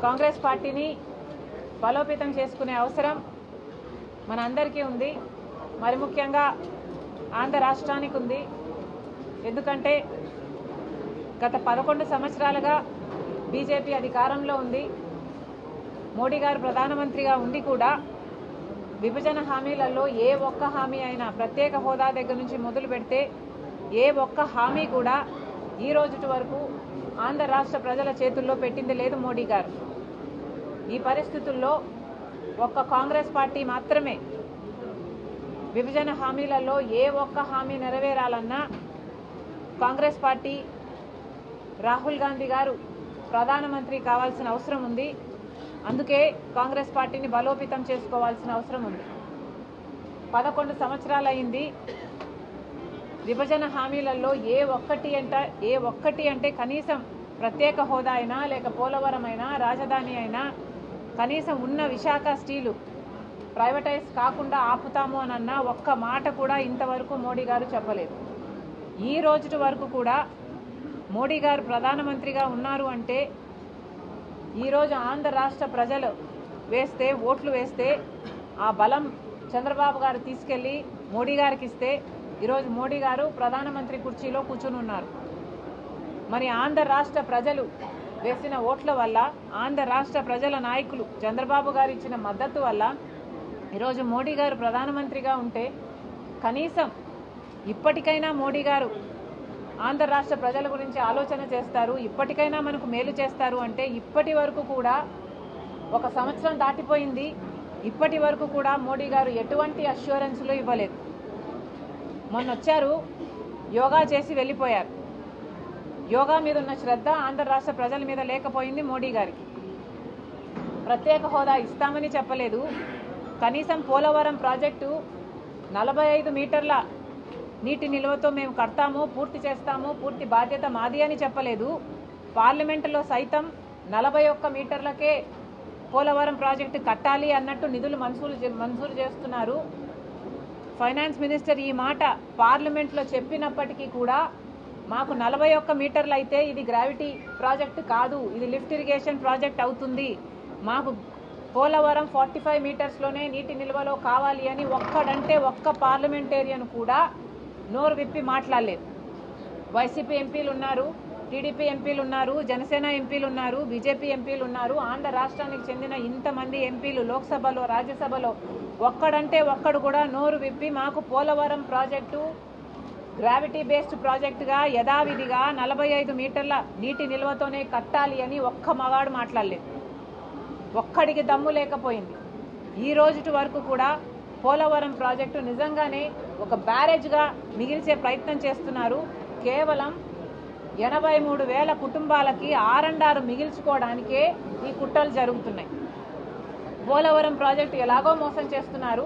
కాంగ్రెస్ పార్టీని బలోపేతం చేసుకునే అవసరం మనందరికీ ఉంది. మరి ముఖ్యంగా ఆంధ్ర రాష్ట్రానికి ఉంది. ఎందుకంటే గత 11 సంవత్సరాలుగా బీజేపీ అధికారంలో ఉంది. మోడీ గారు ప్రధానమంత్రిగా ఉండి కూడా విభజన హామీలలో ఏ ఒక్క హామీ అయినా ప్రత్యేక హోదా దగ్గర నుంచి మొదలు పెడితే ఏ ఒక్క హామీ కూడా ఈ రోజుటి వరకు ఆంధ్ర రాష్ట్ర ప్రజల చేతుల్లో పెట్టింది లేదు మోడీ గారు. ఈ పరిస్థితుల్లో ఒక్క కాంగ్రెస్ పార్టీ మాత్రమే విభజన హామీలలో ఏ ఒక్క హామీ నెరవేరాలన్నా కాంగ్రెస్ పార్టీ రాహుల్ గాంధీ గారు ప్రధానమంత్రి కావాల్సిన అవసరం ఉంది. అందుకే కాంగ్రెస్ పార్టీని బలోపేతం చేసుకోవాల్సిన అవసరం ఉంది. 11 సంవత్సరాలు అయింది. విభజన హామీలలో ఏ ఒక్కటి అంటే కనీసం ప్రత్యేక హోదా అయినా లేక పోలవరం అయినా రాజధాని అయినా కనీసం ఉన్న విశాఖ స్టీలు ప్రైవేటైజ్ కాకుండా ఆపుతాము అనన్నా ఒక్క మాట కూడా ఇంతవరకు మోడీ గారు చెప్పలేదు. ఈ రోజు వరకు కూడా మోడీ గారు ప్రధానమంత్రిగా ఉన్నారు అంటే ఈరోజు ఆంధ్ర రాష్ట్ర ప్రజలు ఓట్లు వేస్తే ఆ బలం చంద్రబాబు గారు తీసుకెళ్లి మోడీ గారికి ఇస్తే ఈరోజు మోడీ గారు ప్రధానమంత్రి కుర్చీలో కూర్చుని ఉన్నారు. మరి ఆంధ్ర రాష్ట్ర ప్రజలు వేసిన ఓట్ల వల్ల ఆంధ్ర రాష్ట్ర ప్రజల నాయకులు చంద్రబాబు గారు ఇచ్చిన మద్దతు వల్ల ఈరోజు మోడీ గారు ప్రధానమంత్రిగా ఉంటే కనీసం ఇప్పటికైనా మోడీ గారు ఆంధ్ర రాష్ట్ర ప్రజల గురించి ఆలోచన చేస్తారు, ఇప్పటికైనా మనకు మేలు చేస్తారు అంటే ఇప్పటి వరకు కూడా 1 సంవత్సరం దాటిపోయింది. ఇప్పటి వరకు కూడా మోడీ గారు ఎటువంటి అష్యూరెన్స్లు ఇవ్వలేదు. మొన్న వచ్చారు, యోగా చేసి వెళ్ళిపోయారు. యోగా మీద ఉన్న శ్రద్ధ ఆంధ్ర రాష్ట్ర ప్రజల మీద లేకపోయింది మోడీ గారికి. ప్రత్యేక హోదా ఇస్తామని చెప్పలేదు. కనీసం పోలవరం ప్రాజెక్టు 45 మీటర్ల నీటి నిల్వతో మేము కడతాము, పూర్తి చేస్తాము, పూర్తి బాధ్యత మాది అని చెప్పలేదు. పార్లమెంటులో సైతం 41 మీటర్లకే పోలవరం ప్రాజెక్టు కట్టాలి అన్నట్టు నిధులు మంజూరు చేస్తున్నారు. ఫైనాన్స్ మినిస్టర్ ఈ మాట పార్లమెంట్లో చెప్పినప్పటికీ కూడా మాకు 41 మీటర్లు అయితే ఇది గ్రావిటీ ప్రాజెక్టు కాదు, ఇది లిఫ్ట్ ఇరిగేషన్ ప్రాజెక్ట్ అవుతుంది, మాకు పోలవరం 45 మీటర్స్లోనే నీటి నిల్వలో కావాలి అని ఒక్క పార్లమెంటేరియన్ కూడా నోరు విప్పి మాట్లాడలేదు. వైసీపీ ఎంపీలు ఉన్నారు, టీడీపీ ఎంపీలు ఉన్నారు, జనసేన ఎంపీలు ఉన్నారు, బీజేపీ ఎంపీలు ఉన్నారు. ఆంధ్ర రాష్ట్రానికి చెందిన ఇంతమంది ఎంపీలు లోక్సభలో రాజ్యసభలో ఒక్కడు కూడా నోరు విప్పి మాకు పోలవరం ప్రాజెక్టు గ్రావిటీ బేస్డ్ ప్రాజెక్టుగా యథావిధిగా 45 మీటర్ల నీటి నిల్వతోనే కట్టాలి అని ఒక్క మగాడు మాట్లాడలేదు. ఒక్కడికి దమ్ము లేకపోయింది. ఈ రోజు వరకు కూడా పోలవరం ప్రాజెక్టు నిజంగానే ఒక బ్యారేజ్గా మిగిల్చే ప్రయత్నం చేస్తున్నారు. కేవలం 83,000 కుటుంబాలకి R&R మిగిల్చుకోవడానికే ఈ కుట్రలు జరుగుతున్నాయి. పోలవరం ప్రాజెక్టు ఎలాగో మోసం చేస్తున్నారు.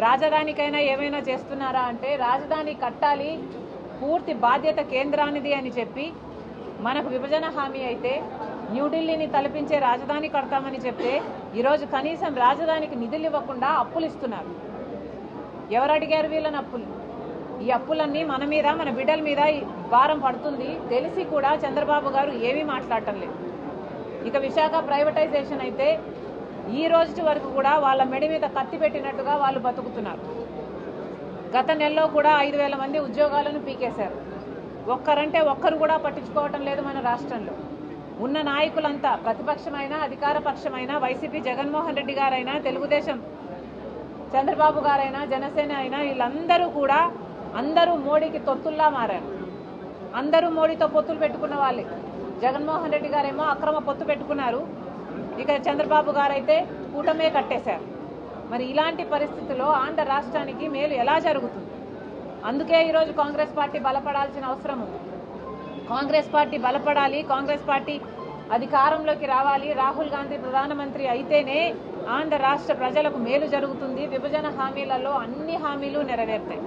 రాజధానికైనా ఏమైనా చేస్తున్నారా అంటే రాజధాని కట్టాలి, పూర్తి బాధ్యత కేంద్రానిది అని చెప్పి మనకు విభజన హామీ అయితే న్యూఢిల్లీని తలపించే రాజధాని కడతామని చెప్తే ఈరోజు కనీసం రాజధానికి నిధులు ఇవ్వకుండా అప్పులు ఇస్తున్నారు. ఎవరు అడిగారు వీళ్ళని అప్పులు? ఈ అప్పులన్నీ మన మీద మన బిడ్డల మీద భారం పడుతుంది తెలిసి కూడా చంద్రబాబు గారు ఏమీ మాట్లాడటం లేదు. ఇక విశాఖ ప్రైవేటైజేషన్ అయితే ఈ రోజు వరకు కూడా వాళ్ళ మెడి మీద కత్తి పెట్టినట్టుగా వాళ్ళు బతుకుతున్నారు. గత నెలలో కూడా 5,000 మంది ఉద్యోగాలను పీకేశారు. ఒక్కరంటే ఒక్కరు కూడా పట్టించుకోవటం లేదు మన రాష్ట్రంలో. ఉన్న నాయకులంతా ప్రతిపక్షమైనా అధికార పక్షమైనా వైసీపీ జగన్మోహన్ రెడ్డి గారైనా తెలుగుదేశం చంద్రబాబు గారైనా జనసేన అయినా వీళ్ళందరూ కూడా అందరూ మోడీకి తొత్తుల్లా మారారు. అందరూ మోడీతో పొత్తులు పెట్టుకున్న వాళ్ళే. జగన్మోహన్ రెడ్డి గారేమో అక్రమ పొత్తు పెట్టుకున్నారు, ఇక చంద్రబాబు గారైతే కూటమే కట్టేశారు. మరి ఇలాంటి పరిస్థితుల్లో ఆంధ్ర రాష్ట్రానికి మేలు ఎలా జరుగుతుంది? అందుకే ఈరోజు కాంగ్రెస్ పార్టీ బలపడాల్సిన అవసరం ఉంది. కాంగ్రెస్ పార్టీ బలపడాలి, కాంగ్రెస్ పార్టీ అధికారంలోకి రావాలి. రాహుల్ గాంధీ ప్రధానమంత్రి అయితేనే ఆంధ్ర రాష్ట్ర ప్రజలకు మేలు జరుగుతుంది. విభజన హామీలలో అన్ని హామీలు నెరవేరుతాయి.